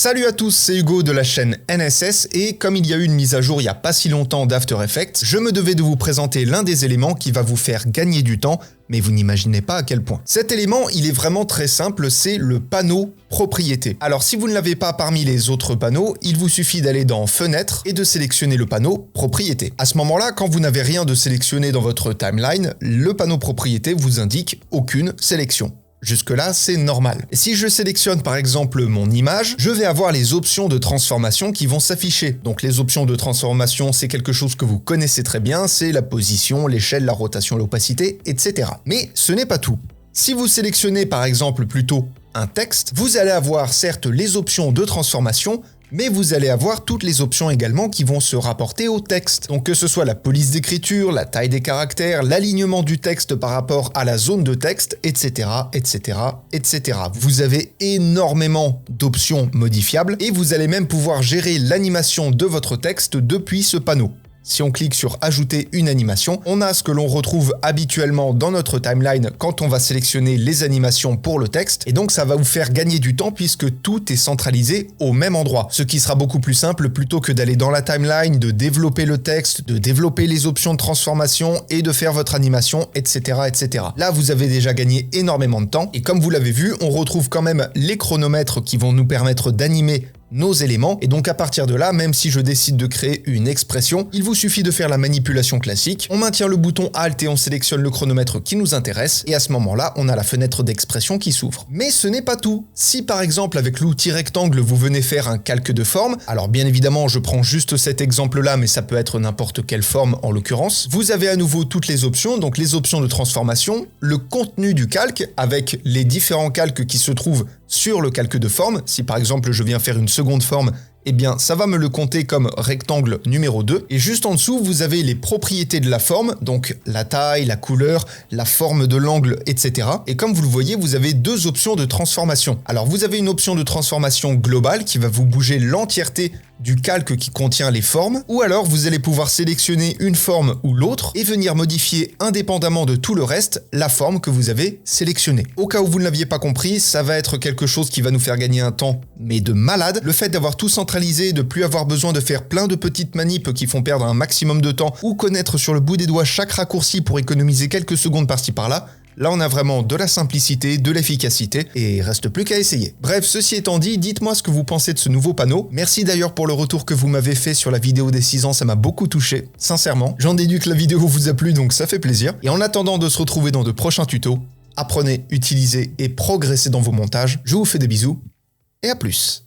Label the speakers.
Speaker 1: Salut à tous, c'est Hugo de la chaîne NSS et comme il y a eu une mise à jour il n'y a pas si longtemps d'After Effects, je me devais de vous présenter l'un des éléments qui va vous faire gagner du temps, mais vous n'imaginez pas à quel point. Cet élément, il est vraiment très simple, c'est le panneau propriété. Alors si vous ne l'avez pas parmi les autres panneaux, il vous suffit d'aller dans Fenêtre et de sélectionner le panneau propriété. À ce moment-là, quand vous n'avez rien de sélectionné dans votre timeline, le panneau propriété vous indique aucune sélection. Jusque-là, c'est normal. Et si je sélectionne par exemple mon image, je vais avoir les options de transformation qui vont s'afficher. Donc les options de transformation, c'est quelque chose que vous connaissez très bien, c'est la position, l'échelle, la rotation, l'opacité, etc. Mais ce n'est pas tout. Si vous sélectionnez par exemple plutôt un texte, vous allez avoir certes les options de transformation, mais vous allez avoir toutes les options également qui vont se rapporter au texte. Donc que ce soit la police d'écriture, la taille des caractères, l'alignement du texte par rapport à la zone de texte, etc., etc., etc. Vous avez énormément d'options modifiables et vous allez même pouvoir gérer l'animation de votre texte depuis ce panneau. Si on clique sur ajouter une animation, on a ce que l'on retrouve habituellement dans notre timeline quand on va sélectionner les animations pour le texte. Et donc ça va vous faire gagner du temps puisque tout est centralisé au même endroit. Ce qui sera beaucoup plus simple plutôt que d'aller dans la timeline, de développer le texte, de développer les options de transformation et de faire votre animation, etc., etc. Là, vous avez déjà gagné énormément de temps. Et comme vous l'avez vu, on retrouve quand même les chronomètres qui vont nous permettre d'animer nos éléments, et donc à partir de là, même si je décide de créer une expression, il vous suffit de faire la manipulation classique, on maintient le bouton Alt et on sélectionne le chronomètre qui nous intéresse, et à ce moment-là, on a la fenêtre d'expression qui s'ouvre. Mais ce n'est pas tout. Si par exemple avec l'outil rectangle, vous venez faire un calque de forme, alors bien évidemment, je prends juste cet exemple-là, mais ça peut être n'importe quelle forme en l'occurrence, vous avez à nouveau toutes les options, donc les options de transformation, le contenu du calque, avec les différents calques qui se trouvent sur le calque de forme. Si par exemple je viens faire une seconde forme, eh bien ça va me le compter comme rectangle numéro 2. Et juste en dessous, vous avez les propriétés de la forme, donc la taille, la couleur, la forme de l'angle, etc. Et comme vous le voyez, vous avez deux options de transformation. Alors vous avez une option de transformation globale qui va vous bouger l'entièreté du calque qui contient les formes, ou alors vous allez pouvoir sélectionner une forme ou l'autre et venir modifier indépendamment de tout le reste la forme que vous avez sélectionnée. Au cas où vous ne l'aviez pas compris, ça va être quelque chose qui va nous faire gagner un temps, mais de malade. Le fait d'avoir tout centralisé, de plus avoir besoin de faire plein de petites manips qui font perdre un maximum de temps, ou connaître sur le bout des doigts chaque raccourci pour économiser quelques secondes par-ci par-là, là, on a vraiment de la simplicité, de l'efficacité, et il reste plus qu'à essayer. Bref, ceci étant dit, dites-moi ce que vous pensez de ce nouveau panneau. Merci d'ailleurs pour le retour que vous m'avez fait sur la vidéo des 6 ans, ça m'a beaucoup touché, sincèrement. J'en déduis que la vidéo vous a plu, donc ça fait plaisir. Et en attendant de se retrouver dans de prochains tutos, apprenez, utilisez et progressez dans vos montages. Je vous fais des bisous, et à plus.